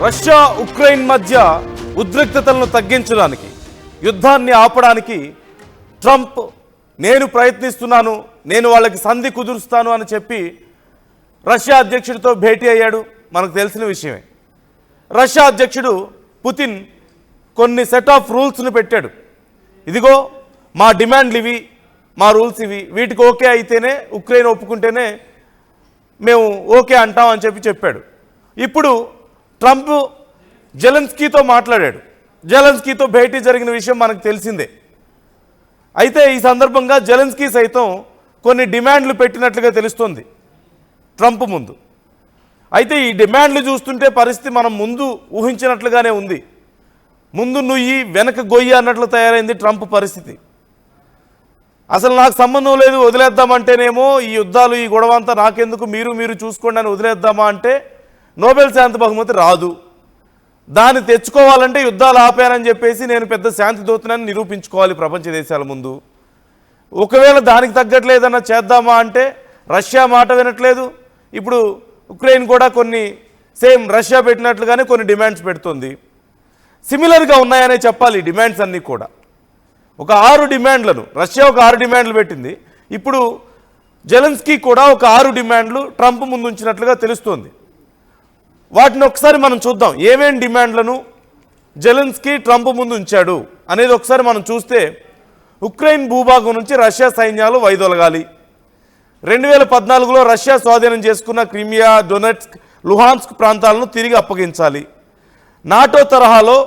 Russia Ukraine మధ్య ఉద్రిక్తతలను తగ్గించడానికి, యుద్ధాన్ని ఆపడానికి ట్రంప్ నేను ప్రయత్నిస్తున్నాను, నేను వాళ్ళకి సంధి కుదురుస్తాను అని చెప్పి రష్యా అధ్యక్షుడితో భేటీ అయ్యాడు. మనకు తెలిసిన విషయమే. రష్యా అధ్యక్షుడు పుతిన్ కొన్ని సెట్ ఆఫ్ రూల్స్ను పెట్టాడు. ఇదిగో మా డిమాండ్లు ఇవి, మా రూల్స్ ఇవి, వీటికి ఓకే అయితేనే, ఉక్రెయిన్ ఒప్పుకుంటేనే మేము ఓకే అంటామని చెప్పాడు. ఇప్పుడు ట్రంప్ జెలెన్స్కీతో మాట్లాడాడు. జెలెన్స్కీతో భేటీ జరిగిన విషయం మనకు తెలిసిందే. అయితే ఈ సందర్భంగా జెలెన్స్కీ సైతం కొన్ని డిమాండ్లు పెట్టినట్లుగా తెలుస్తోంది ట్రంప్ ముందు. అయితే ఈ డిమాండ్లు చూస్తుంటే పరిస్థితి మనం ముందు ఊహించినట్లుగానే ఉంది. ముందు నుయ్యి వెనక గొయ్యి అన్నట్లు తయారైంది ట్రంప్ పరిస్థితి. అసలు నాకు సంబంధం లేదు, వదిలేద్దామంటేనేమో ఈ యుద్ధాలు, ఈ గొడవ అంతా నాకెందుకు, మీరు చూసుకోండి అని వదిలేద్దామా అంటే నోబెల్ శాంతి బహుమతి రాదు. దాన్ని తెచ్చుకోవాలంటే యుద్ధాలు ఆపారని చెప్పేసి నేను పెద్ద శాంతి దూతనని నిరూపించుకోవాలి ప్రపంచ దేశాల ముందు. ఒకవేళ దానికి తగ్గట్లేదన్నా చేద్దామా అంటే రష్యా మాట వినట్లేదు. ఇప్పుడు ఉక్రెయిన్ కూడా కొన్ని సేమ్ రష్యా పెట్టినట్లుగానే కొన్ని డిమాండ్స్ పెడుతుంది. సిమిలర్గా ఉన్నాయనే చెప్పాలి డిమాండ్స్ అన్నీ కూడా. ఒక 6 డిమాండ్లను రష్యా ఒక 6 డిమాండ్లు పెట్టింది. ఇప్పుడు జెలెన్స్కీ కూడా ఒక 6 డిమాండ్లు ట్రంప్ ముందు ఉంచినట్లుగా తెలుస్తోంది. వాటిని ఒకసారి మనం చూద్దాం. ఏమేం డిమాండ్లను జెలెన్స్కీ ట్రంప్ ముందు ఉంచాడు అనేది ఒకసారి మనం చూస్తే, ఉక్రెయిన్ భూభాగం నుంచి రష్యా సైన్యాలు వైదొలగాలి. 2014లో రష్యా స్వాధీనం చేసుకున్న క్రిమియా, డొనెట్స్క్, లుహాన్స్క్ ప్రాంతాలను తిరిగి అప్పగించాలి. నాటో తరహాలో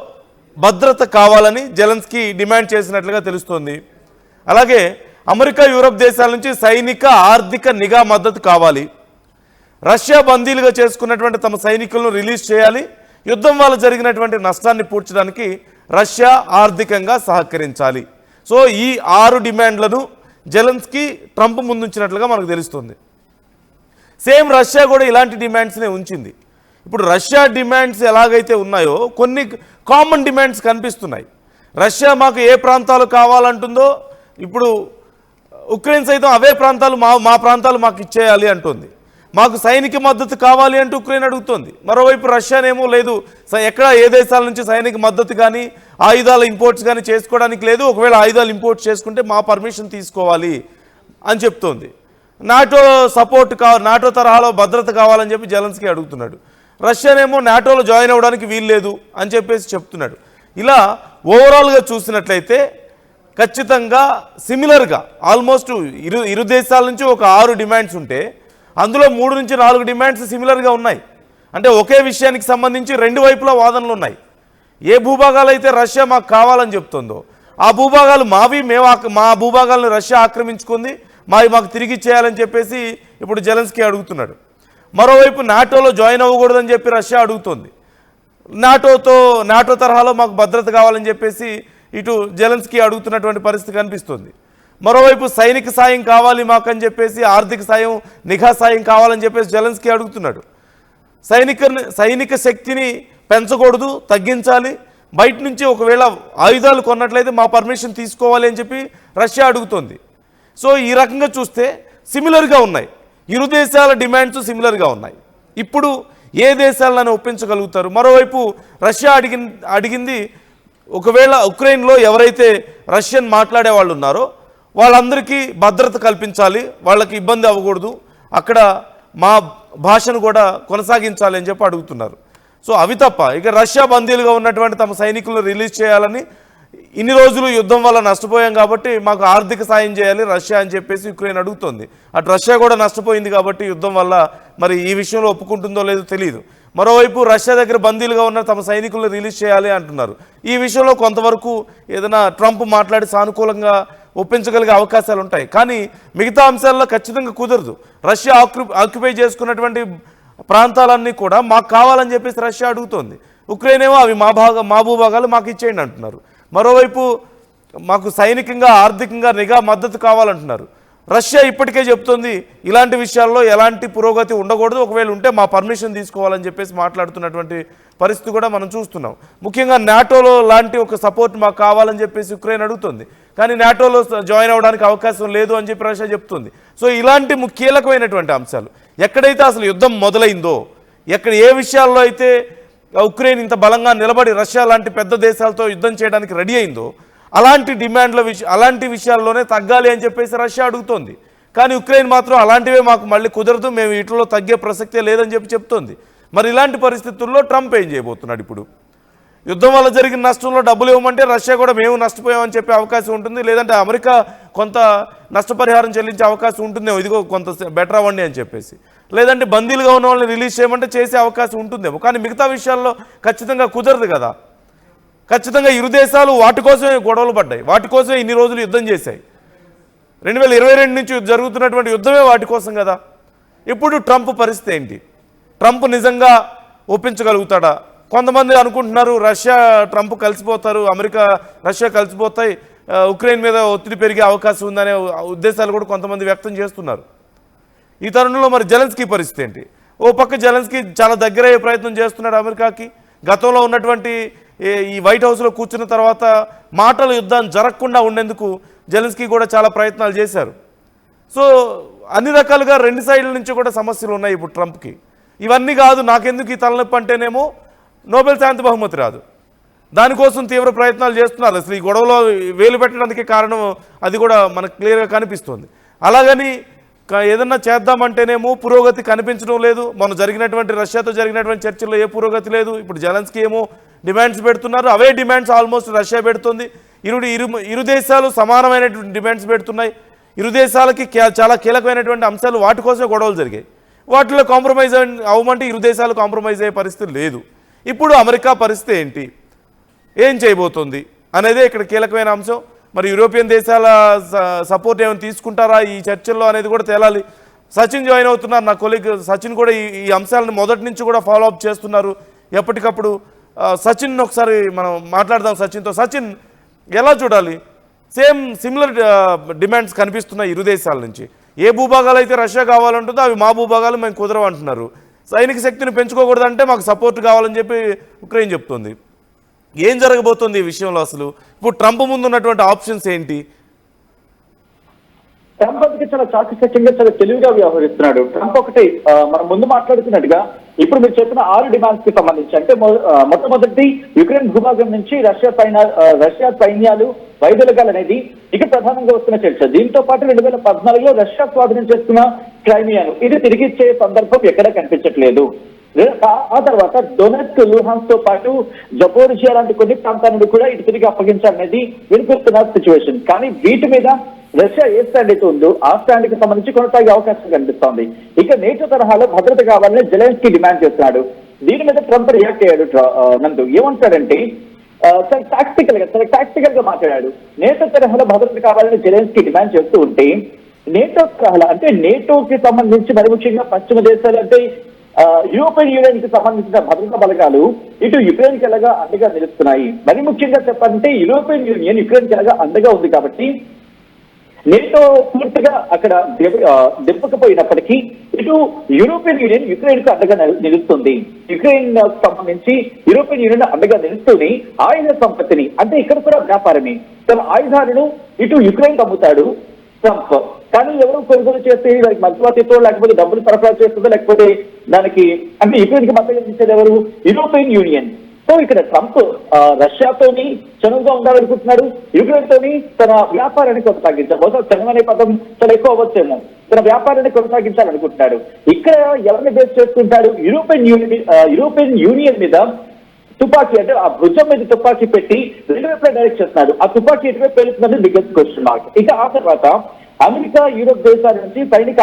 భద్రత కావాలని జెలెన్స్కీ డిమాండ్ చేసినట్లుగా తెలుస్తోంది. అలాగే అమెరికా, యూరప్ దేశాల నుంచి సైనిక, ఆర్థిక నిఘా మద్దతు కావాలి. రష్యా బందీలుగా చేసుకున్నటువంటి తమ సైనికులను రిలీజ్ చేయాలి. యుద్ధం వల్ల జరిగినటువంటి నష్టాన్ని పూడ్చడానికి రష్యా ఆర్థికంగా సహకరించాలి. సో ఈ 6 డిమాండ్లను జెలెన్స్కీ ట్రంప్ ముందుంచినట్లుగా మనకు తెలుస్తుంది. సేమ్ రష్యా కూడా ఇలాంటి డిమాండ్స్నే ఉంచింది. ఇప్పుడు రష్యా డిమాండ్స్ ఎలాగైతే ఉన్నాయో కొన్ని కామన్ డిమాండ్స్ కనిపిస్తున్నాయి. రష్యా మాకు ఏ ప్రాంతాలు కావాలంటుందో ఇప్పుడు ఉక్రెయిన్ సైతం అవే ప్రాంతాలు మా ప్రాంతాలు మాకు ఇచ్చేయాలి అంటుంది. మాకు సైనిక మద్దతు కావాలి అంటూ ఉక్రెయిన్ అడుగుతోంది. మరోవైపు రష్యానేమో లేదు, ఎక్కడ ఏ దేశాల నుంచి సైనిక మద్దతు కానీ ఆయుధాల ఇంపోర్ట్స్ కానీ చేసుకోవడానికి లేదు, ఒకవేళ ఆయుధాలు ఇంపోర్ట్ చేసుకుంటే మా పర్మిషన్ తీసుకోవాలి అని చెప్తోంది. నాటో సపోర్ట్ నాటో తరహాలో భద్రత కావాలని చెప్పి జెలెన్స్కీ అడుగుతున్నాడు. రష్యానేమో నాటోలో జాయిన్ అవ్వడానికి వీల్లేదు అని చెప్పేసి చెప్తున్నాడు. ఇలా ఓవరాల్గా చూసినట్లయితే ఖచ్చితంగా సిమిలర్గా ఆల్మోస్ట్ ఇరు దేశాల నుంచి ఒక 6 డిమాండ్స్ ఉంటే అందులో 3 నుంచి 4 డిమాండ్స్ సిమిలర్గా ఉన్నాయి. అంటే ఒకే విషయానికి సంబంధించి 2 వైపులా వాదనలు ఉన్నాయి. ఏ భూభాగాలు అయితే రష్యా మాకు కావాలని చెప్తుందో ఆ భూభాగాలు మావి, మా భూభాగాలను రష్యా ఆక్రమించుకుంది, మాకు తిరిగి ఇచ్చేయాలని చెప్పేసి ఇప్పుడు జెలెన్స్కీ అడుగుతున్నాడు. మరోవైపు నాటోలో జాయిన్ అవ్వకూడదని చెప్పి రష్యా అడుగుతోంది. నాటో తరహాలో మాకు భద్రత కావాలని చెప్పేసి ఇటు జెలెన్స్కీ అడుగుతున్నటువంటి పరిస్థితి కనిపిస్తుంది. మరోవైపు సైనిక సాయం కావాలి మాకని చెప్పేసి, ఆర్థిక సాయం, నిఘా సాయం కావాలని చెప్పేసి జెలెన్స్కీ అడుగుతున్నాడు. సైనిక శక్తిని పెంచకూడదు, తగ్గించాలి. బయట నుంచి ఒకవేళ ఆయుధాలు కొన్నట్లయితే మా పర్మిషన్ తీసుకోవాలి అని చెప్పి రష్యా అడుగుతోంది. సో ఈ రకంగా చూస్తే సిమిలర్గా ఉన్నాయి. ఇరు దేశాల డిమాండ్స్ సిమిలర్గా ఉన్నాయి. ఇప్పుడు ఏ దేశాలను ఒప్పించగలుగుతారు? మరోవైపు రష్యా అడిగింది ఒకవేళ ఉక్రెయిన్లో ఎవరైతే రష్యన్ మాట్లాడే వాళ్ళు ఉన్నారో వాళ్ళందరికీ భద్రత కల్పించాలి, వాళ్ళకి ఇబ్బంది అవ్వకూడదు, అక్కడ మా భాషను కూడా కొనసాగించాలి అని చెప్పి అడుగుతున్నారు. సో అవి తప్ప ఇక రష్యా బందీలుగా ఉన్నటువంటి తమ సైనికులను రిలీజ్ చేయాలని, ఇన్ని రోజులు యుద్ధం వల్ల నష్టపోయాం కాబట్టి మాకు ఆర్థిక సాయం చేయాలి రష్యా అని చెప్పేసి ఉక్రెయిన్ అడుగుతోంది. అటు రష్యా కూడా నష్టపోయింది కాబట్టి యుద్ధం వల్ల, మరి ఈ విషయంలో ఒప్పుకుంటుందో లేదో తెలియదు. మరోవైపు రష్యా దగ్గర బందీలుగా ఉన్న తమ సైనికులను రిలీజ్ చేయాలి అంటున్నారు. ఈ విషయంలో కొంతవరకు ఏదైనా ట్రంప్ మాట్లాడి సానుకూలంగా ఒప్పించగలిగే అవకాశాలు ఉంటాయి. కానీ మిగతా అంశాల్లో ఖచ్చితంగా కుదరదు. రష్యా ఆక్యుపై చేసుకున్నటువంటి ప్రాంతాలన్నీ కూడా మాకు కావాలని చెప్పేసి రష్యా అడుగుతోంది. ఉక్రెయిన్ ఏమో అవి మా భూభాగాలు మాకు ఇచ్చేయండి అంటున్నారు. మరోవైపు మాకు సైనికంగా, ఆర్థికంగా నిఘా మద్దతు కావాలంటున్నారు. రష్యా ఇప్పటికే చెప్తోంది ఇలాంటి విషయాల్లో ఎలాంటి పురోగతి ఉండకూడదు, ఒకవేళ ఉంటే మా పర్మిషన్ తీసుకోవాలని చెప్పేసి మాట్లాడుతున్నటువంటి పరిస్థితి కూడా మనం చూస్తున్నాం. ముఖ్యంగా నాటోలో లాంటి ఒక సపోర్ట్ మాకు కావాలని చెప్పేసి ఉక్రెయిన్ అడుగుతుంది. కానీ నాటోలో జాయిన్ అవ్వడానికి అవకాశం లేదు అని చెప్పి రష్యా చెప్తుంది. సో ఇలాంటి కీలకమైనటువంటి అంశాలు ఎక్కడైతే అసలు యుద్ధం మొదలైందో, ఏ విషయాల్లో అయితే ఉక్రెయిన్ ఇంత బలంగా నిలబడి రష్యా లాంటి పెద్ద దేశాలతో యుద్ధం చేయడానికి రెడీ అయిందో అలాంటి విషయాల్లోనే తగ్గాలి అని చెప్పేసి రష్యా అడుగుతోంది. కానీ ఉక్రెయిన్ మాత్రం అలాంటివే మాకు మళ్ళీ కుదరదు, మేము వీటిలో తగ్గే ప్రసక్తే లేదని చెప్తోంది. మరి ఇలాంటి పరిస్థితుల్లో ట్రంప్ ఏం చేయబోతున్నాడు? ఇప్పుడు యుద్ధం వల్ల జరిగిన నష్టంలో డబ్బులు ఇవ్వమంటే రష్యా కూడా మేము నష్టపోయామని చెప్పే అవకాశం ఉంటుంది, లేదంటే అమెరికా కొంత నష్టపరిహారం చెల్లించే అవకాశం ఉంటుందేమో, ఇదిగో కొంత బెటర్ అవ్వండి అని చెప్పేసి, లేదంటే బందీలుగా ఉన్న వాళ్ళని రిలీజ్ చేయమంటే చేసే అవకాశం ఉంటుందేమో. కానీ మిగతా విషయాల్లో ఖచ్చితంగా కుదరదు కదా. ఖచ్చితంగా ఇరు దేశాలు వాటి కోసమే గొడవలు పడ్డాయి, వాటి కోసమే ఇన్ని రోజులు యుద్ధం చేశాయి. 2022 నుంచి జరుగుతున్నటువంటి యుద్ధమే వాటి కోసం కదా. ఇప్పుడు ట్రంప్ పరిస్థితి ఏంటి? ట్రంప్ నిజంగా ఒప్పించగలుగుతాడా? కొంతమంది అనుకుంటున్నారు రష్యా ట్రంప్ కలిసిపోతారు, అమెరికా రష్యా కలిసిపోతాయి, ఉక్రెయిన్ మీద ఒత్తిడి పెరిగే అవకాశం ఉందనే ఉద్దేశాలు కూడా కొంతమంది వ్యక్తం చేస్తున్నారు. ఈ తరుణంలో మరి జెలెన్స్కీ పరిస్థితి ఏంటి? ఓ పక్క జెలెన్స్కీ చాలా దగ్గరయ్యే ప్రయత్నం చేస్తున్నాడు అమెరికాకి. గతంలో ఉన్నటువంటి ఈ వైట్ హౌస్లో కూర్చున్న తర్వాత మాటల యుద్ధం జరగకుండా ఉండేందుకు జెలెన్స్కీ కూడా చాలా ప్రయత్నాలు చేశారు. సో అన్ని రకాలుగా రెండు సైడ్ల నుంచి కూడా సమస్యలు ఉన్నాయి ఇప్పుడు ట్రంప్కి. ఇవన్నీ కాదు, నాకెందుకు ఈ తలనొప్పి అంటేనేమో నోబెల్ శాంతి బహుమతి రాదు, దానికోసం తీవ్ర ప్రయత్నాలు చేస్తున్నారు. అసలు ఈ గొడవలో వేలు పెట్టడానికి కారణం అది కూడా మనకు క్లియర్గా కనిపిస్తుంది. అలాగని ఏదన్నా చేద్దామంటేనేమో పురోగతి కనిపించడం లేదు. మొన్న జరిగినటువంటి రష్యాతో జరిగినటువంటి చర్చల్లో ఏ పురోగతి లేదు. ఇప్పుడు జెలెన్స్కీ ఏమో డిమాండ్స్ పెడుతున్నారు, అవే డిమాండ్స్ ఆల్మోస్ట్ రష్యా పెడుతుంది. ఇరు దేశాలు సమానమైనటువంటి డిమాండ్స్ పెడుతున్నాయి. ఇరు దేశాలకి చాలా కీలకమైనటువంటి అంశాలు, వాటి కోసమే గొడవలు జరిగాయి. వాటిలో కాంప్రమైజ్ అవ్వమంటే ఇరు దేశాలు కాంప్రమైజ్ అయ్యే పరిస్థితి లేదు. ఇప్పుడు అమెరికా పరిస్థితి ఏంటి, ఏం చేయబోతుంది అనేదే ఇక్కడ కీలకమైన అంశం. మరి యూరోపియన్ దేశాల సపోర్ట్ ఏమైనా తీసుకుంటారా ఈ చర్చల్లో అనేది కూడా తేలాలి. సచిన్ జాయిన్ అవుతున్నారు, నా కొలీగ్ సచిన్ కూడా ఈ అంశాలను మొదటి నుంచి కూడా ఫాలో అప్ చేస్తున్నారు ఎప్పటికప్పుడు. సచిన్ ఒకసారి మనం మాట్లాడదాం సచిన్తో. సచిన్, ఎలా చూడాలి? సిమిలర్ డిమాండ్స్ కనిపిస్తున్నాయి ఇరు దేశాల నుంచి. ఏ భూభాగాలు అయితే రష్యా కావాలంటుందో అవి మా భూభాగాలు మేము కుదరవంటున్నారు. సైనిక శక్తిని పెంచుకోకూడదంటే మాకు సపోర్ట్ కావాలని చెప్పి ఉక్రెయిన్ చెప్తుంది. ఏం జరగబోతుంది ఈ విషయంలో? అసలు ఇప్పుడు ట్రంప్ ముందు ఉన్నటువంటి ఆప్షన్స్ ఏంటి? ట్రంప్ అందుకే చాలా చాకచక్యంగా చాలా తెలివిగా వ్యవహరిస్తున్నాడు. ట్రంప్ ఒకటి మనం ముందు మాట్లాడుతున్నట్టుగా ఇప్పుడు మీరు చెప్పిన 6 డిమాండ్స్ కి సంబంధించి, అంటే మొట్టమొదటి యుక్రెయిన్ భూభాగం నుంచి రష్యా సైన్యాలు వైదొలగాలనేది ఇక ప్రధానంగా వస్తున్న చర్చ. దీంతో పాటు 2014లో రష్యా స్వాధీనం చేసుకున్న క్రైమియాను ఇది తిరిగి ఇచ్చే సందర్భం ఎక్కడా కనిపించట్లేదు. ఆ తర్వాత డొనెట్స్క్, లుహాన్స్క్ తో పాటు జపోరిజియా లాంటి కొన్ని ప్రాంతాలను కూడా ఇటు తిరిగి అప్పగించాలనేది వినిపిస్తున్న సిచ్యువేషన్. కానీ వీటి మీద రష్యా ఏ స్టాండ్ అయితే ఉందో ఆ స్టాండ్ కి సంబంధించి కొనసాగే అవకాశం కనిపిస్తోంది. ఇక నేటో తరహాలో భద్రత కావాలని జెలెన్స్కీ డిమాండ్ చేస్తున్నాడు. దీని మీద ట్రంప్ రియాక్ట్ అయ్యాడు. నందు ఏమంటాడంటే చాలా టాక్టికల్ గా మాట్లాడాడు. నేటో తరహాలో భద్రత కావాలని జెలెన్స్కీ డిమాండ్ చేస్తూ ఉంటే, నేటో తరహాలో అంటే నేటోకి సంబంధించి మరి ముఖ్యంగా పశ్చిమ దేశాలు అంటే యూరోపియన్ యూనియన్ కి సంబంధించిన భద్రతా బలగాలు ఇటు యుక్రెయిన్ కి ఎలాగా అండగా నిలుస్తున్నాయి. మరి ముఖ్యంగా చెప్పాలంటే యూరోపియన్ యూనియన్ యుక్రెయిన్ కి ఎలాగా అండగా ఉంది కాబట్టి నేటో పూర్తిగా అక్కడ దింపకపోయినప్పటికీ ఇటు యూరోపియన్ యూనియన్ యుక్రెయిన్ కు అండగా నిలుస్తుంది. యుక్రెయిన్ సంబంధించి యూరోపియన్ యూనియన్ అండగా నిలుస్తూనే ఆయుధ సంపత్తిని, అంటే ఇక్కడ కూడా వ్యాపారమే, తన ఆయుధాలను ఇటు యుక్రెయిన్ అమ్ముతాడు ట్రంప్. కానీ ఎవరు కొనుగోలు చేస్తే దానికి మధ్యవర్తితో లేకపోతే డబ్బులు సరఫరా చేస్తుందో లేకపోతే దానికి అంటే యుక్రెయిన్ కి మద్దతు ఇచ్చేది ఎవరు? European union. సో ఇక్కడ ట్రంప్ రష్యాతోని చనువుగా ఉండాలనుకుంటున్నాడు, యుక్రెయిన్ తోని తన వ్యాపారాన్ని కొనసాగించాలి. బహుశా చనువు అనే పదం చాలా ఎక్కువ అవ్వచ్చేమో, తన వ్యాపారాన్ని కొనసాగించాలనుకుంటున్నాడు. ఇక్కడ ఎవరిని బేస్ చేసుకుంటాడు? యూరోపియన్ యూనియన్ మీద తుపాకీ, అంటే ఆ భుజం మీద తుపాకీ పెట్టి రెండు వైపులా డైరెక్ట్ చేస్తున్నాడు. ఆ తుపాకీ ఎటువైపు పెరుగుతుందని బిగ్గెస్ట్ క్వశ్చన్ మార్క్. ఇక ఆ తర్వాత అమెరికా, యూరోప్ దేశాల నుంచి సైనిక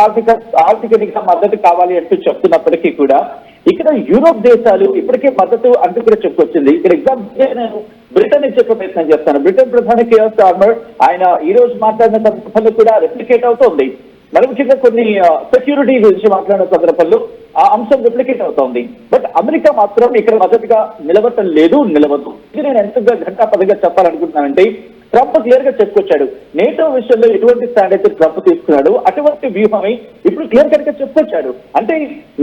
ఆర్థిక మద్దతు కావాలి అంటూ చెప్తున్నప్పటికీ కూడా ఇక్కడ యూరోప్ దేశాలు ఇప్పటికే మద్దతు అంటూ కూడా చెప్పుకొచ్చింది. ఇక్కడ ఎగ్జాంపుల్ నేను బ్రిటన్ చెప్పే ప్రయత్నం చేస్తాను. బ్రిటన్ ప్రధాని కేర్ స్టార్మర్ ఆయన ఈ రోజు మాట్లాడిన సందర్భంలో కూడా రెప్లికేట్ అవుతోంది. మరి ముఖ్యంగా కొన్ని సెక్యూరిటీ గురించి మాట్లాడిన సందర్భంలో ఆ అంశం రెప్లికేట్ అవుతోంది. బట్ అమెరికా మాత్రం ఇక్కడ మద్దతుగా నిలవదు. ఇది నేను ఎంతగా ఘంటాపథంగా చెప్పాలనుకుంటున్నానంటే ట్రంప్ క్లియర్ గా చెప్పుకొచ్చాడు. నేటో విషయంలో ఎటువంటి స్టాండ్ అయితే ట్రంప్ తీసుకున్నాడు అటువంటి వ్యూహమే ఇప్పుడు క్లియర్ కట్ గా చెప్పుకొచ్చాడు. అంటే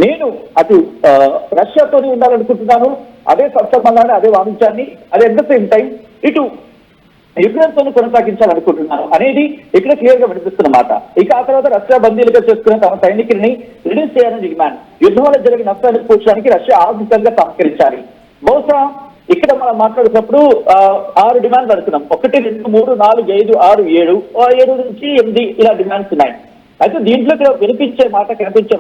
నేను అటు రష్యాతోనే ఉండాలనుకుంటున్నాను, అదే సత్సంబంధాన్ని, అదే వాణిజ్యాన్ని, అదే అట్ ద సేమ్ టైం ఇటు యుక్రెయిన్ తోనే కొనసాగించాలనుకుంటున్నాను అనేది ఇక్కడ క్లియర్ గా వినిపిస్తున్నమాట. ఇక ఆ తర్వాత రష్యా బందీలుగా చేసుకున్న తమ సైనికుల్ని రిలీజ్ చేయాలని డిమాండ్. యుద్ధం వల్ల జరిగిన నష్టాన్ని పూడ్చడానికి రష్యా ఆర్థికంగా సహకరించాలి. బహుశా ఇక్కడ మనం మాట్లాడేటప్పుడు 6 డిమాండ్లు అనుకున్నాం. 1, 2, 3, 4, 5, 6, 7, 7 నుంచి 8 ఇలా డిమాండ్స్ ఉన్నాయి. అయితే దీంట్లో కనిపించే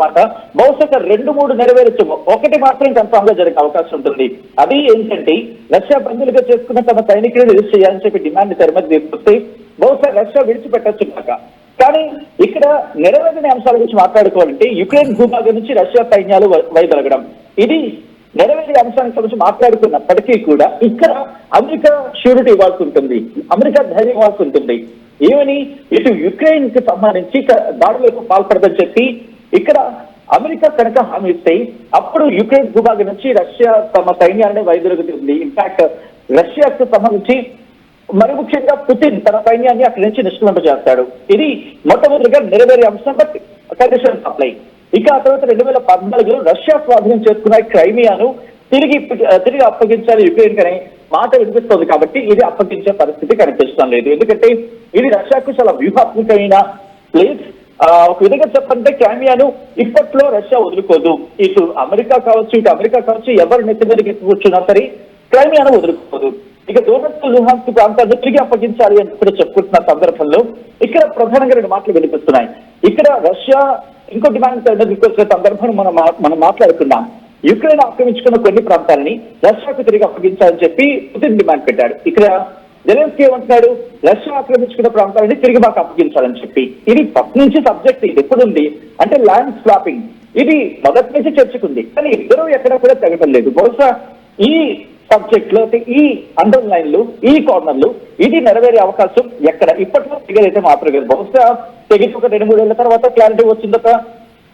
మాట బహుశా 2, 3 నెరవేర్చము, ఒకటి మాత్రం కన్ఫామ్ గా జరిగే అవకాశం ఉంటుంది. అది ఏంటంటే రష్యా బంధువులుగా చేసుకున్న తమ సైనికులను రిలీజ్ చేయాలని చెప్పి డిమాండ్ తెర మీద తీసుకొస్తే బహుశా రష్యా విడిచిపెట్టచ్చు కాక. కానీ ఇక్కడ నెరవేరని అంశాల గురించి మాట్లాడుకోవాలంటే యుక్రెయిన్ భూభాగం నుంచి రష్యా సైన్యాలు వైదొలగడం, ఇది నెరవేరే అంశానికి గురించి మాట్లాడుకున్నప్పటికీ కూడా ఇక్కడ అమెరికా ష్యూరిటీ ఇవ్వాల్సి ఉంటుంది, అమెరికా ధైర్యం ఇవ్వాల్సి ఉంటుంది. ఏమని ఇటు యుక్రెయిన్ కి సంబంధించి దాడులకు పాల్పడదని చెప్పి ఇక్కడ అమెరికా కనుక హామీ ఇస్తే అప్పుడు యుక్రెయిన్ భూభాగం నుంచి రష్యా తమ సైన్యాన్ని వైదొలుగుతుంది. ఇన్ఫాక్ట్ రష్యాకు సంబంధించి మరి ముఖ్యంగా పుతిన్ తన సైన్యాన్ని అక్కడి నుంచి నిష్క్రమింపజేస్తాడు. ఇది మొట్టమొదటిగా నెరవేరే అంశం. But condition apply. ఇక ఆ తర్వాత 2014లో రష్యా స్వాధీనం చేసుకున్న క్రైమియాను తిరిగి అప్పగించాలి యుక్రెయిన్ అనే మాట వినిపిస్తోంది. కాబట్టి ఇది అప్పగించే పరిస్థితి కనిపిస్తాం లేదు. ఎందుకంటే ఇది రష్యాకు చాలా వ్యూహాత్మకమైన ప్లేస్. ఒక విధంగా చెప్పంటే క్రైమియాను ఇప్పట్లో రష్యా వదులుకోదు. ఇటు అమెరికా కావచ్చు ఎవరు నెత్తి మీదకి కూర్చున్నా సరే క్రైమియాను వదులుకోదు. ఇక డోనెట్స్క్, లుహాన్స్క్ ప్రాంతాన్ని తిరిగి అప్పగించాలి అని కూడా చెప్పుకుంటున్న సందర్భంలో ఇక్కడ ప్రధానంగా 2 మాటలు వినిపిస్తున్నాయి. ఇక్కడ రష్యా ఇంకో డిమాండ్ తీసుకొచ్చిన సందర్భాన్ని మనం మాట్లాడుకున్నాం. యుక్రెయిన్ ఆక్రమించుకున్న కొన్ని ప్రాంతాలని రష్యాకు తిరిగి అప్పగించాలని చెప్పి పుతిన్ డిమాండ్ పెట్టాడు. ఇక్కడ జెలెన్స్కీ ఏమంటున్నాడు, రష్యా ఆక్రమించుకున్న ప్రాంతాలని తిరిగి మాకు అప్పగించాలని చెప్పి. ఇది ఫస్ట్ నుంచి సబ్జెక్ట్ ఇది ఎప్పుడుంది అంటే ల్యాండ్ స్వాపింగ్. ఇది మొదటి నుంచి చర్చకుంది, కానీ ఇద్దరు ఎక్కడ కూడా తెగటం లేదు. బహుశా ఈ సబ్జెక్ట్ లో ఈ అండర్ లైన్లు, ఈ కార్నర్లు ఇది నెరవేరే అవకాశం ఎక్కడ ఇప్పట్లో ఫిగర్ మాత్రం లేదు. బహుశా తెగిసి ఒక 2-3 ఏళ్ల తర్వాత క్లారిటీ వచ్చిందట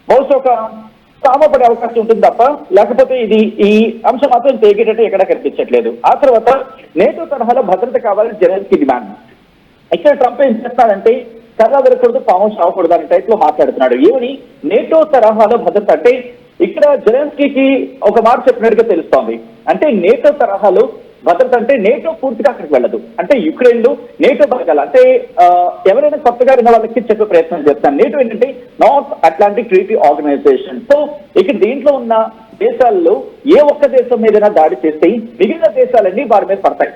బహుశా ఒక సామపడే అవకాశం ఉంటుంది తప్ప, లేకపోతే ఈ అంశం మాత్రం తెగేటట్టు ఎక్కడ కనిపించట్లేదు. ఆ తర్వాత నేటో తరహాలో భద్రత కావాలని జెలెన్స్కీ డిమాండ్. ఇక్కడ ట్రంప్ ఏం చేస్తాడంటే కర్ర విరకూడదు, పాము చావకూడదు అనే టైప్ లో మాట్లాడుతున్నాడు. ఏమని నేటో తరహాలో భద్రత అంటే ఇక్కడ జెలెన్స్కీకి ఒక మాట చెప్పినట్టుగా తెలుస్తోంది. అంటే నేటో తరహాలో భద్రత అంటే నేటో పూర్తిగా అక్కడికి వెళ్ళదు. అంటే యుక్రెయిన్ లో నేటో బలగాలు అంటే ఎవరైనా కొత్తగా ఉన్న వాళ్ళకి చెప్పే ప్రయత్నం చేస్తాను. నేటో ఏంటంటే North Atlantic Treaty Organisation. So ఇక్కడ దీంట్లో ఉన్న దేశాల్లో ఏ ఒక్క దేశం మీదైనా దాడి చేస్తే మిగిలిన దేశాలన్నీ వారి మీద పడతాయి.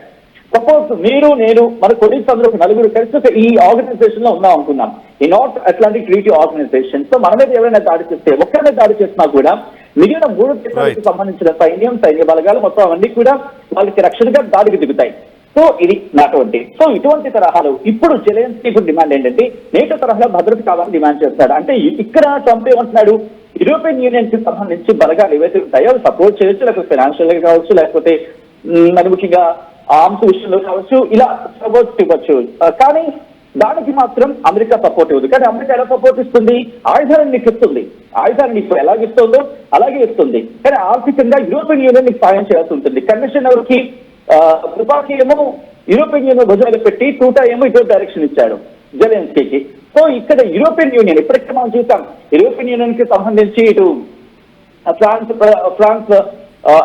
సపోజ్ మీరు, నేను, మన కొలీగ్స్ అందరూ 4 కలిసి ఈ ఆర్గనైజేషన్ లో ఉన్నాం అనుకున్నాం, ఈ North Atlantic Treaty Organisation. So మన మీద ఎవరైనా దాడి చేస్తే, ఒక్కరినే దాడి చేసినా కూడా మిగిలిన 3 దేశాలకు సంబంధించిన సైన్య బలగాలు మొత్తం అవన్నీ కూడా వాళ్ళకి రక్షణగా దాడికి దిగుతాయి. సో ఇది నాటో అంటే. సో ఇటువంటి తరహాలో ఇప్పుడు జెలెన్స్కీ డిమాండ్ ఏంటంటే నేటో తరహాలో భద్రత కావాలని డిమాండ్ చేస్తాడు. అంటే ఇక్కడ ట్రంప్ ఏమంటున్నాడు, యూరోపియన్ యూనియన్ కి సంబంధించి బలగాలు ఏవైతే ఉంటాయో అవి సపోర్ట్ చేయొచ్చు, లేకపోతే ఫైనాన్షియల్ గా కావచ్చు, లేకపోతే మరి ముఖ్యంగా ఆర్మ్స్ విషయంలో కావచ్చు, ఇలా సపోర్ట్ ఇవ్వచ్చు. కానీ దానికి మాత్రం అమెరికా సపోర్ట్ ఇవ్వదు. కానీ అమెరికా ఎలా సపోర్ట్ ఇస్తుంది, ఆయుధాలను నీకు ఇస్తుంది. ఆయుధాలను నీకు ఎలాగిస్తుందో అలాగే ఇస్తుంది. కానీ ఆర్థికంగా యూరోపియన్ యూనియన్ నీకు సాయం చేయాల్సి ఉంటుంది. కమిషన్ ఎవరికి, తుపాకీ ఏమో యూరోపియన్ యూనియన్ భుజాలు పెట్టి, టూటా ఏమో ఇదో డైరెక్షన్ ఇచ్చాడు జెలెన్స్కీకి. సో ఇక్కడ యూరోపియన్ యూనియన్ ఇప్పటికే మనం చూసాం, యూరోపియన్ యూనియన్ కి సంబంధించి ఇటు ఫ్రాన్స్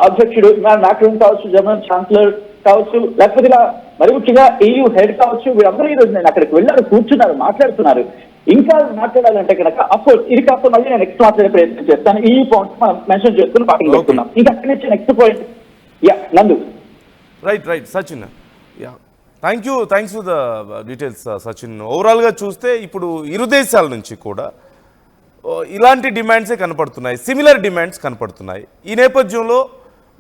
అధ్యక్షుడు మ్యాక్రాన్ కావచ్చు, జర్మన్ ఛాన్సలర్ కావచ్చు, లేకపోతే ఇలా మరి ముఖ్యంగా EU హెడ్ కావచ్చు, వీళ్ళందరూ ఈ రోజు నేను అక్కడికి వెళ్ళారు, కూర్చున్నారు, మాట్లాడుతున్నారు. ఇంకా మాట్లాడాలంటే కనుక అఫ్కోర్స్ ఇది కాస్త మళ్ళీ నేను నెక్స్ట్ మాట్లాడే ప్రయత్నం చేస్తాను. EU పాయింట్స్ మనం మెన్షన్ చేసుకుని పక్కన పెట్టుకున్నాం. ఇంకా అక్కడి నుంచి నెక్స్ట్ పాయింట్ నందు. Right Sachin. Thanks for the details Sachin. ఓవరాల్గా చూస్తే ఇప్పుడు ఇరు దేశాల నుంచి కూడా ఇలాంటి డిమాండ్సే కనపడుతున్నాయి, సిమిలర్ డిమాండ్స్ కనపడుతున్నాయి. ఈ నేపథ్యంలో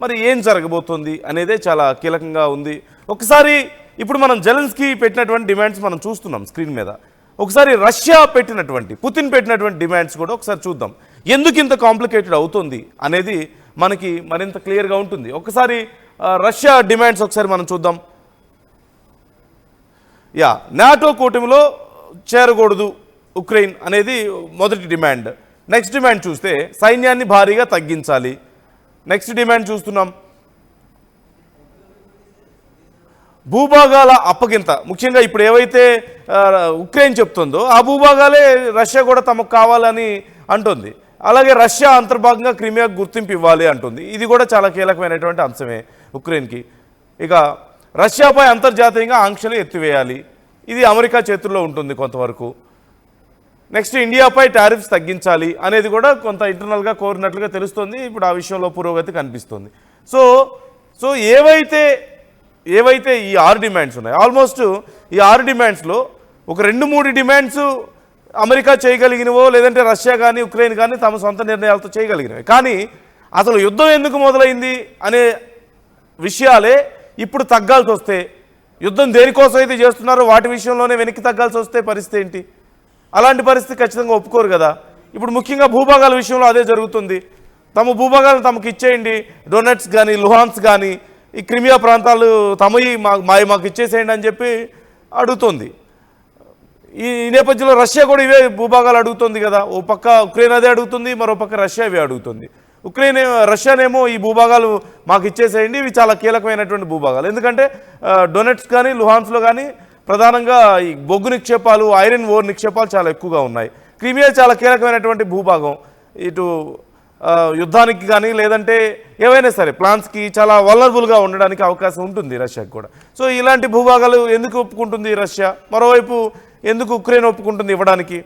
మరి ఏం జరగబోతోంది అనేదే చాలా కీలకంగా ఉంది. ఒకసారి ఇప్పుడు మనం జెలెన్స్కీ పెట్టినటువంటి డిమాండ్స్ మనం చూస్తున్నాం స్క్రీన్ మీద. ఒకసారి రష్యా పెట్టినటువంటి, పుతిన్ పెట్టినటువంటి డిమాండ్స్ కూడా ఒకసారి చూద్దాం. ఎందుకు ఇంత కాంప్లికేటెడ్ అవుతుంది అనేది మనకి మరింత క్లియర్గా ఉంటుంది. ఒకసారి రష్యా డిమాండ్స్ ఒకసారి మనం చూద్దాం. నాటో కూటమిలో చేరకూడదు ఉక్రెయిన్ అనేది మొదటి డిమాండ్. నెక్స్ట్ డిమాండ్ చూస్తే సైన్యాన్ని భారీగా తగ్గించాలి. నెక్స్ట్ డిమాండ్ చూస్తున్నాం, భూభాగాల అప్పగింత. ముఖ్యంగా ఇప్పుడు ఏవైతే ఉక్రెయిన్ చెప్తుందో ఆ భూభాగాలే రష్యా కూడా తమకు కావాలని అంటుంది. అలాగే రష్యా అంతర్భాగంగా క్రిమియాకు గుర్తింపు ఇవ్వాలి అంటుంది. ఇది కూడా చాలా కీలకమైనటువంటి అంశమే ఉక్రెయిన్కి. ఇక రష్యాపై అంతర్జాతీయంగా ఆంక్షలు ఎత్తివేయాలి, ఇది అమెరికా చేతుల్లో ఉంటుంది కొంతవరకు. నెక్స్ట్ ఇండియాపై టారిఫ్స్ తగ్గించాలి అనేది కూడా కొంత ఇంటర్నల్గా కోరినట్లుగా తెలుస్తుంది. ఇప్పుడు ఆ విషయంలో పురోగతి కనిపిస్తుంది. సో ఏవైతే ఈ 6 డిమాండ్స్ ఉన్నాయి, ఆల్మోస్ట్ ఈ 6 డిమాండ్స్లో ఒక 2-3 డిమాండ్స్ అమెరికా చేయగలిగినవో, లేదంటే రష్యా కానీ ఉక్రెయిన్ కానీ తమ సొంత నిర్ణయాలతో చేయగలిగినవి. కానీ అసలు యుద్ధం ఎందుకు మొదలైంది అనే విషయాలే ఇప్పుడు తగ్గాల్సి వస్తే, యుద్ధం దేనికోసం అయితే చేస్తున్నారో వాటి విషయంలోనే వెనక్కి తగ్గాల్సి వస్తే పరిస్థితి ఏంటి? అలాంటి పరిస్థితి ఖచ్చితంగా ఒప్పుకోరు కదా. ఇప్పుడు ముఖ్యంగా భూభాగాల విషయంలో అదే జరుగుతుంది. తమ భూభాగాలను తమకు ఇచ్చేయండి, డొనెట్స్ కానీ లుహాన్స్ కానీ ఈ క్రిమియా ప్రాంతాలు తమయి మాకు ఇచ్చేసేయండి అని చెప్పి అడుగుతుంది. ఈ నేపథ్యంలో రష్యా కూడా ఇవే భూభాగాలు అడుగుతుంది కదా. ఓ పక్క ఉక్రెయిన్ అదే అడుగుతుంది, మరో పక్క రష్యా ఇవే అడుగుతుంది. రష్యానేమో ఈ భూభాగాలు మాకు ఇచ్చేసేయండి, ఇవి చాలా కీలకమైనటువంటి భూభాగాలు. ఎందుకంటే డొనెట్స్ కానీ లుహాన్స్లో కానీ ప్రధానంగా ఈ బొగ్గు నిక్షేపాలు, ఐరన్ ఓర్ నిక్షేపాలు చాలా ఎక్కువగా ఉన్నాయి. క్రిమియా చాలా కీలకమైనటువంటి భూభాగం. ఇటు యుద్ధానికి కానీ లేదంటే ఏవైనా సరే ప్లాన్స్కి చాలా వల్నరబుల్గా ఉండడానికి అవకాశం ఉంటుంది రష్యాకి కూడా. సో ఇలాంటి భూభాగాలు ఎందుకు ఒప్పుకుంటుంది రష్యా? మరోవైపు ఎందుకు ఉక్రెయిన్ ఒప్పుకుంటుంది ఇవ్వడానికి?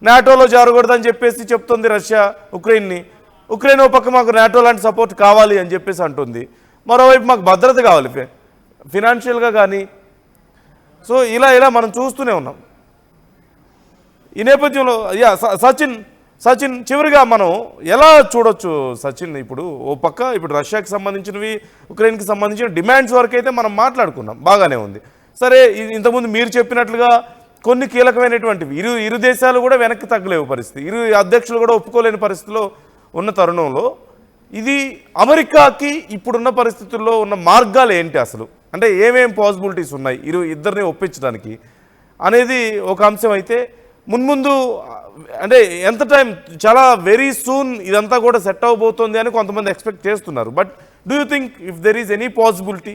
నాటోలో జారకూడదని చెప్పేసి చెప్తుంది రష్యా ఉక్రెయిన్ని. ఉక్రెయిన్ ఒక పక్క మాకు నాటో లాంటి సపోర్ట్ కావాలి అని చెప్పేసి అంటుంది, మరోవైపు మాకు భద్రత కావాలి ఫినాన్షియల్గా కానీ. సో ఇలా మనం చూస్తూనే ఉన్నాం. ఈ నేపథ్యంలో సచిన్ చివరిగా మనం ఎలా చూడొచ్చు సచిన్? ఇప్పుడు ఓ పక్క ఇప్పుడు రష్యాకి సంబంధించినవి, ఉక్రెయిన్కి సంబంధించిన డిమాండ్స్ వరకు అయితే మనం మాట్లాడుకున్నాం, బాగానే ఉంది. సరే, ఇంతకుముందు మీరు చెప్పినట్లుగా కొన్ని కీలకమైనటువంటివి ఇరు దేశాలు కూడా వెనక్కి తగ్గలేవు పరిస్థితి, ఇరు అధ్యక్షులు కూడా ఒప్పుకోలేని పరిస్థితిలో ఉన్న తరుణంలో ఇది అమెరికాకి ఇప్పుడున్న పరిస్థితుల్లో ఉన్న మార్గాలు ఏంటి అసలు? అంటే ఏమేం పాసిబిలిటీస్ ఉన్నాయి ఇద్దరిని ఒప్పించడానికి అనేది ఒక అంశం అయితే, మున్ముందు అంటే ఎంత టైం, చాలా వెరీ సూన్ ఇదంతా కూడా సెట్ అవ్వబోతోంది అని కొంతమంది ఎక్స్పెక్ట్ చేస్తున్నారు. But do you think if there is any possibility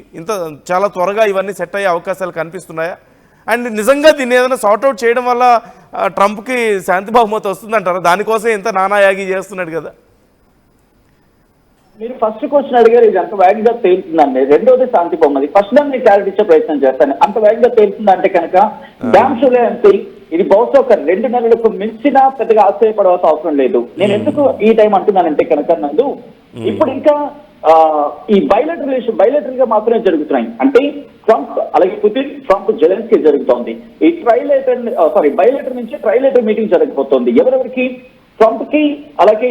చాలా త్వరగా ఇవన్నీ సెట్ అయ్యే అవకాశాలు కనిపిస్తున్నాయా? అండ్ నిజంగా దీన్ని ఏదైనా సార్ట్అవుట్ చేయడం వల్ల ట్రంప్కి శాంతి బహుమతి వస్తుందంటారా? దానికోసం ఎంత నానాయాగి చేస్తున్నాడు కదా. మీరు ఫస్ట్ క్వశ్చన్ అడిగారు, ఇది అంత వేగంగా తేలుతుందండి. రెండోది శాంతి బొమ్మది. ఫస్ట్ దాన్ని నేను క్లారిటీ ఇచ్చే ప్రయత్నం చేస్తాను. అంత వేగంగా తేలుతుందంటే కనుక డ్యామ్ షూలే అంతే, ఇది బహుశా ఒక 2 నెలలకు మించినా పెద్దగా ఆశ్చర్యపడవలసిన అవసరం లేదు. నేను ఎందుకు ఈ టైం అంటున్నానంటే కనుక నందు, ఇప్పుడు ఇంకా ఈ బయలటరల్ గా మాత్రమే జరుగుతున్నాయి. అంటే ట్రంప్ అలాగే పుతిన్, ట్రంప్ జెలెన్స్కీ జరుగుతోంది. ఈ బయలటర్ నుంచి ట్రైలేటర్ మీటింగ్ జరగబోతోంది. ఎవరెవరికి? ట్రంప్ కి, అలాగే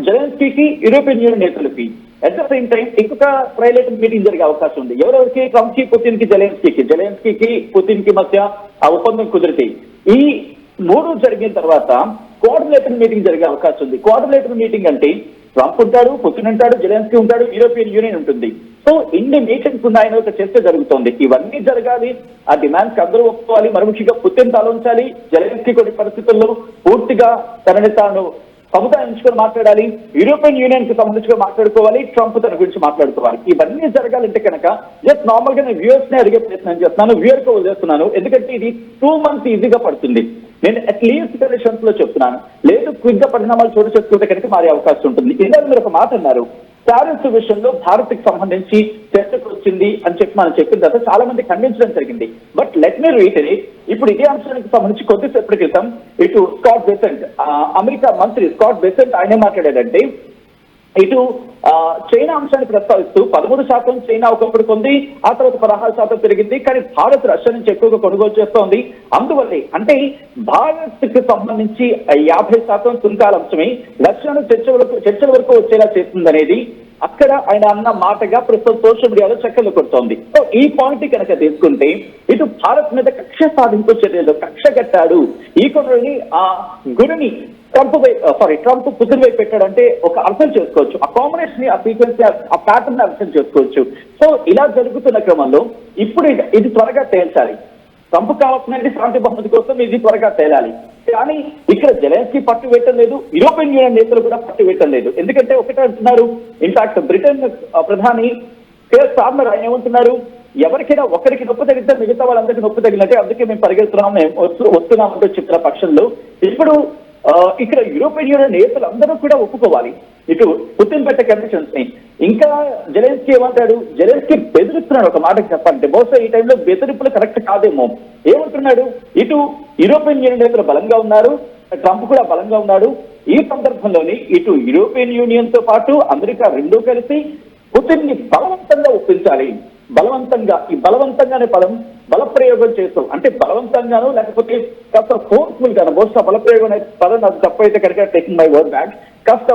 జెలెన్స్కీకి, యూరోపియన్ యూనియన్ నేతలకి. అట్ ద సేమ్ టైం ఇంకొక ట్రైలేటర్ మీటింగ్ జరిగే అవకాశం ఉంది. ఎవరెవరికి? ట్రంప్ కి, పుతిన్ కి, జెలెన్స్కీకి పుతిన్ కి మధ్య ఆ ఒప్పందం కుదిరితే ఈ 3 జరిగిన తర్వాత కోఆర్డినేటర్ మీటింగ్ జరిగే అవకాశం ఉంది. కోఆర్డినేటర్ మీటింగ్ అంటే ట్రంప్ ఉంటాడు, పుతిన్ ఉంటాడు, జెలెన్స్కీ ఉంటాడు, యూరోపియన్ యూనియన్ ఉంటుంది. సో ఇన్ని మీటింగ్స్ ఉన్నాయని ఒక చర్చ జరుగుతోంది. ఇవన్నీ జరగాలి, ఆ డిమాండ్స్ అందరూ ఒప్పుకోవాలి. మరి ముఖ్యంగా పుతిన్ తలంచాలి, జెలెన్స్కీ కొన్ని పరిస్థితుల్లో పూర్తిగా తనని తాను సముదాయించుకొని మాట్లాడాలి, యూరోపియన్ యూనియన్ కి సంబంధించి మాట్లాడుకోవాలి, ట్రంప్ తన గురించి మాట్లాడుకోవాలి. ఇవన్నీ జరగాలంటే కనుక జస్ట్ నార్మల్ గా నేను వ్యూయర్స్ ని అడిగే ప్రయత్నం చేస్తున్నాను, వ్యూయర్ కు వదిలేస్తున్నాను. ఎందుకంటే ఇది 2 months ఈజీగా పడుతుంది. నేను అట్లీస్ట్ కండిషన్స్ లో చెప్తున్నాను. లేదు క్విక్ గా పరిణామాలు చోటు చేసుకుంటే కనుక మారే అవకాశం ఉంటుంది. ఇందాక మీరు ఒక మాట అన్నారు, టారిఫ్స్ విషయంలో భారత్ కి సంబంధించి చర్చకు వచ్చింది అని చెప్పి మనం చెప్పిన తర్వాత చాలా మంది ఖండించడం జరిగింది. బట్ లెట్ మీ రీటరేట్, ఇప్పుడు ఇదే అంశానికి సంబంధించి కొద్దిసేపటి క్రితం ఇటు స్కాట్ బెసెంట్, అమెరికా మంత్రి స్కాట్ బెసెంట్, ఆయన మాట్లాడాడంటే ఇటు చైనా అంశాన్ని ప్రస్తావిస్తూ 13% చైనా ఒకప్పుడు కొంది, ఆ తర్వాత 16% పెరిగింది. కానీ భారత్ రష్యా నుంచి ఎక్కువగా కొనుగోలు చేస్తోంది. అందువల్లే అంటే భారత్ కి సంబంధించి 50% సుంకాల అంశమే రష్యాను చర్చల వరకు వచ్చేలా చేస్తుందనేది అక్కడ ఆయన అన్న మాటగా ప్రస్తుతం సోషల్ మీడియాలో చక్కర్లు కొడుతోంది. సో ఈ పాయింట్ కనుక తీసుకుంటే ఇటు భారత్ మీద కక్ష సాధింపు చర్యలు, కక్ష కట్టాడు, ఈ కొన్ని ఆ గురిని ట్రంప్ పుతిన్ వైపు పెట్టాడంటే ఒక అర్థం చేసుకోవచ్చు. ఆ కాంబినేషన్, ఆ సీక్వెన్స్, ఆ ప్యాటర్న్ అర్థం చేసుకోవచ్చు. సో ఇలా జరుగుతున్న క్రమంలో ఇప్పుడు ఇది త్వరగా తేల్చాలి. ట్రంప్ కావాల్సినది శాంతి బహుమతి కోసం ఇది త్వరగా తేలాలి. కానీ ఇక్కడ జెలెన్స్కీ పట్టు పెట్టలేదు, యూరోపియన్ యూనియన్ నేతలు కూడా పట్టు పెట్టలేదు. ఎందుకంటే ఒకటే అంటున్నారు, ఇన్ఫాక్ట్ బ్రిటన్ ప్రధాని కేర్ స్టార్మర్ ఆయన ఏమంటున్నారు, ఎవరికైనా ఒకరికి నొప్పి తగిలితే మిగతా వాళ్ళందరికీ నొప్పి తగిలినట్టే, అందుకే మేము పరిగెడుతున్నాం, మేము వస్తున్నామంటూ చెప్పిన పక్షంలో ఇప్పుడు ఇక్కడ యూరోపియన్ యూనియన్ నేతలు అందరూ కూడా ఒప్పుకోవాలి ఇటు పుతిన్ పెట్టే కండిషన్స్ ని. ఇంకా జెలెన్స్కీ ఏమంటాడు, జెలెన్స్కీ బెదిరిస్తున్నాడు. ఒక మాటకి చెప్పాలంటే బహుశా ఈ టైంలో బెదిరింపులు కరెక్ట్ కాదేమో. ఏమంటున్నాడు, ఇటు యూరోపియన్ యూనియన్ నేతలు బలంగా ఉన్నారు, ట్రంప్ కూడా బలంగా ఉన్నాడు. ఈ సందర్భంలోని ఇటు యూరోపియన్ యూనియన్ తో పాటు అమెరికా రెండూ కలిసి పుతిన్ ని బలవంతంగా ఒప్పించాలి. బలవంతంగా, ఈ బలవంతంగా అనే పదం బలప్రయోగం చేస్తాం అంటే బలవంతంగాను లేకపోతే కాస్త ఫోర్స్ఫుల్ గాను, బహుశా బలప్రయోగం అనే పదం నాకు తప్పైతే కనుక టేకింగ్ మై వర్డ్ బ్యాక్, కాస్త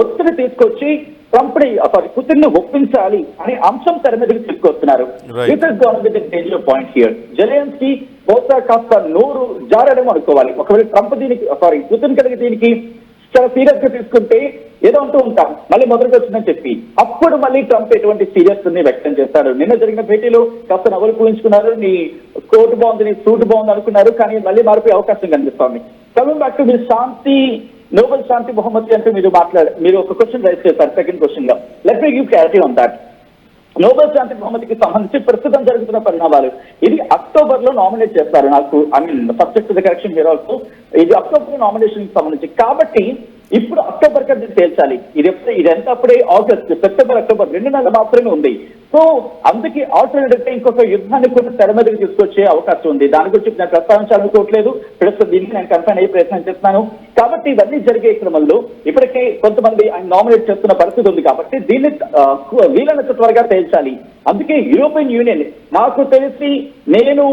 ఒత్తిడి తీసుకొచ్చి ట్రంప్ ని పుతిన్ ని ఒప్పించాలి అనే అంశం తెర మీదకి తీసుకొస్తున్నారు. Danger point here. జెలెన్స్కీ బహుశా కాస్త నోరు జారడేమో అనుకోవాలి. ఒకవేళ ట్రంప్ పుతిన్ కనుక దీనికి చాలా సీరియస్ గా తీసుకుంటే ఏదో అంటూ ఉంటాం, మళ్ళీ మొదటికి వచ్చిందని చెప్పి అప్పుడు మళ్ళీ ట్రంప్ ఎటువంటి సీరియస్ ని వ్యక్తం చేస్తారు. నిన్న జరిగిన భేటీలో కాస్త నవ్వులు పూయించుకున్నారు, నీ కోట్ బాగుంది, నీ సూట్ బాగుంది అనుకున్నారు, కానీ మళ్ళీ మారిపోయే అవకాశం కనిపిస్తోంది. కమింగ్ బ్యాక్ టు మీరు నోబెల్ శాంతి బహుమతి అంటే మీరు ఒక క్వశ్చన్ రైజ్ చేశారు సెకండ్ క్వశ్చన్ గా. Let me give clarity on that. Nobel శాంతి బహుమతికి సంబంధించి ప్రస్తుతం జరుగుతున్న పరిణామాలు, ఇది అక్టోబర్ లో నామినేట్ చేస్తారు. నాకు subject the correction here also, ఇది అక్టోబర్ లో నామినేషన్ కి సంబంధించి కాబట్టి ఇప్పుడు అక్టోబర్ కంటే తేల్చాలి. ఇదంతా అప్పుడే ఆగస్ట్, సెప్టెంబర్, అక్టోబర్ 2 నెలలు మాత్రమే ఉంది. సో అందుకే ఆల్టర్నేటివ్ గా ఇంకొక యుద్ధాన్ని కూడా తెర మీదకి తీసుకొచ్చే అవకాశం ఉంది. దాని గురించి నేను ప్రస్తావించాలనుకోవట్లేదు, ప్రస్తుతం దీనికి నేను కన్ఫైన్ అయ్యే ప్రయత్నం చేస్తున్నాను. కాబట్టి ఇవన్నీ జరిగే క్రమంలో ఇప్పటికే కొంతమంది ఆయన నామినేట్ చేస్తున్న పరిస్థితి ఉంది. కాబట్టి దీన్ని వీలైనంత త్వరగా తేల్చాలి. అందుకే యూరోపియన్ యూనియన్, నాకు తెలిసి నేను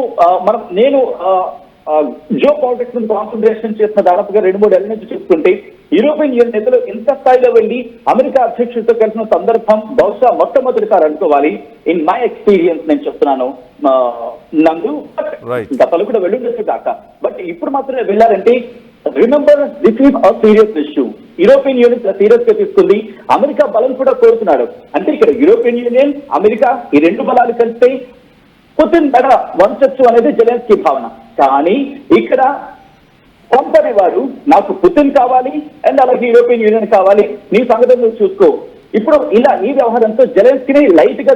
జియో పాలిటిక్స్ మీద కాన్సన్ట్రేషన్ చేసిన దాదాపుగా 2-3 ఏళ్ల నుంచి చూసుకుంటే యూరోపియన్ యూనియన్ నేతలు ఇంత స్థాయిలో వెళ్లి అమెరికా అధ్యక్షుడితో కలిసిన సందర్భం బహుశా మొట్టమొదటిసారి అనుకోవాలి. ఇన్ మై ఎక్స్పీరియన్స్ నేను చెప్తున్నాను నందు. గతంలో కూడా వెళ్ళుండొచ్చు కాక, బట్ ఇప్పుడు మాత్రమే వెళ్ళారంటే remember this is a serious issue. European union serious గా తీసుకుంది. అమెరికా బలం కూడా కోరుతున్నాడు. అంటే ఇక్కడ యూరోపియన్ యూనియన్, అమెరికా ఈ 2 బలాలు కలిస్తే పుతిన్ మెడ వంచొచ్చు అనేది జెలెన్స్కీ భావన. కానీ ఇక్కడ ట్రంప్ అనేవారు నాకు పుతిన్ కావాలి అండ్ అలాగే యూరోపియన్ యూనియన్ కావాలి, నీ సంగతి నువ్వు చూసుకో. ఇప్పుడు ఇలా ఈ వ్యవహారంతో జెలెన్స్కీని లైట్ గా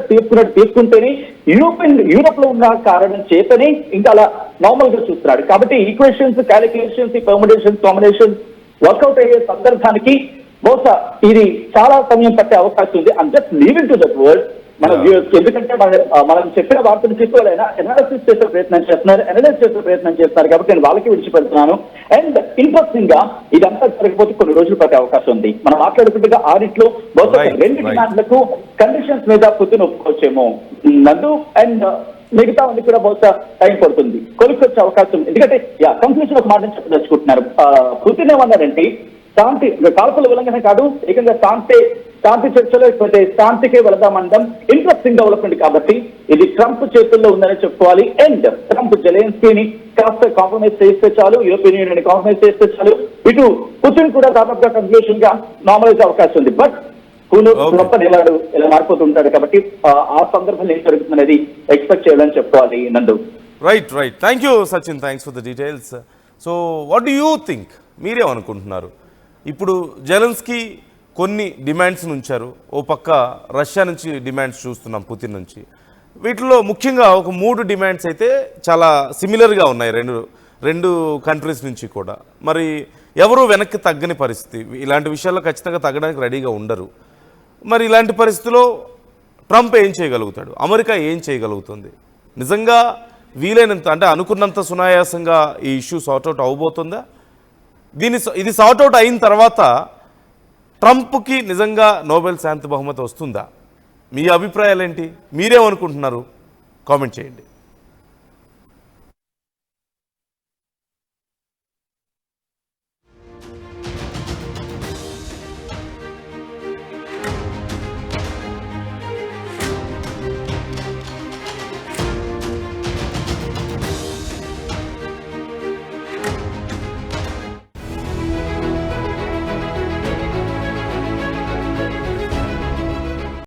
తీసుకుంటేనే యూరోప్ లో ఉన్న కారణం చేతనే ఇంకా అలా నార్మల్ గా చూస్తున్నాడు. కాబట్టి equations, calculations, permutations, combinations work out అయ్యే సందర్భానికి బహుశా ఇది చాలా సమయం పట్టే అవకాశం ఉంది. I'm just leaving to that word. మన వ్యూవర్స్, ఎందుకంటే మనం చెప్పిన వార్తలు చెప్పాలైనా ఎనాలిసిస్ చేసే ప్రయత్నం చేస్తున్నారు, అనలైజ్ చేసే ప్రయత్నం చేస్తారు. కాబట్టి నేను వాళ్ళకి విడిచిపెడుతున్నాను. అండ్ ఇంట్రెస్టింగ్ గా ఇదంతా జరగకపోతే కొన్ని రోజులు పట్టే అవకాశం ఉంది. మనం మాట్లాడుకుంటే ఆడిట్లో బహుశా 2 డిమాండ్లకు కండిషన్స్ మీద పుతిన్ ఒప్పుకోవచ్చేమో నందు. అండ్ మిగతా ఉంది కూడా బహుశా టైం పడుతుంది, కొనుక్కొచ్చే అవకాశం. ఎందుకంటే కంక్లూషన్ ఒక మాట చెప్పదలుచుకుంటున్నారు. పుతిన్ ఏమన్నారంటే శాంతి కాల్పుల ఉల్లంఘన కాదు, ఏకంగా శాంతి చర్చలో లేకపోతే శాంతికే వెళదామండం ఇంట్రెస్టింగ్ డెవలప్మెంట్. కాబట్టి ఇది ట్రంప్ చేతుల్లో ఉందని చెప్పుకోవాలి. అండ్ ట్రంప్ జెలెన్స్కీని కాస్త కాంప్రమైజ్ చేస్తే చాలు, యూరోపియన్ యూనియన్ కాంప్రమైజ్ చేస్తే చాలు, ఇటు పుతిన్ కూడా దాదాపుగా కన్క్లూషన్ గా నార్మలైజ్ అవకాశం ఉంది. బట్ ఇలా మారిపోతుంటాడు. కాబట్టి ఆ సందర్భంలో ఏం జరుగుతుందనేది ఎక్స్పెక్ట్ చేయాలని చెప్పుకోవాలి నందు. Right. Thank you Sachin, thanks for the details. So what do you think, మీరేమనుకుంటున్నారు? ఇప్పుడు జెలెన్స్కీ కొన్ని డిమాండ్స్ ఉంచారు, ఓ పక్క రష్యా నుంచి డిమాండ్స్ చూస్తున్నాం పుతిన్ నుంచి. వీటిలో ముఖ్యంగా ఒక 3 డిమాండ్స్ అయితే చాలా సిమిలర్గా ఉన్నాయి రెండు కంట్రీస్ నుంచి కూడా. మరి ఎవరు వెనక్కి తగ్గని పరిస్థితి, ఇలాంటి విషయాల్లో ఖచ్చితంగా తగ్గడానికి రెడీగా ఉండరు. మరి ఇలాంటి పరిస్థితిలో ట్రంప్ ఏం చేయగలుగుతాడు, అమెరికా ఏం చేయగలుగుతుంది? నిజంగా వీలైనంత అంటే అనుకున్నంత సునాయాసంగా ఈ ఇష్యూ సార్ట్అవుట్ అవబోతుందా? ఇది సార్ట్అవుట్ అయిన తర్వాత ట్రంప్కి నిజంగా నోబెల్ శాంతి బహుమతి వస్తుందా? మీ అభిప్రాయాలు ఏంటి? మీరేమనుకుంటున్నారు? కామెంట్ చేయండి.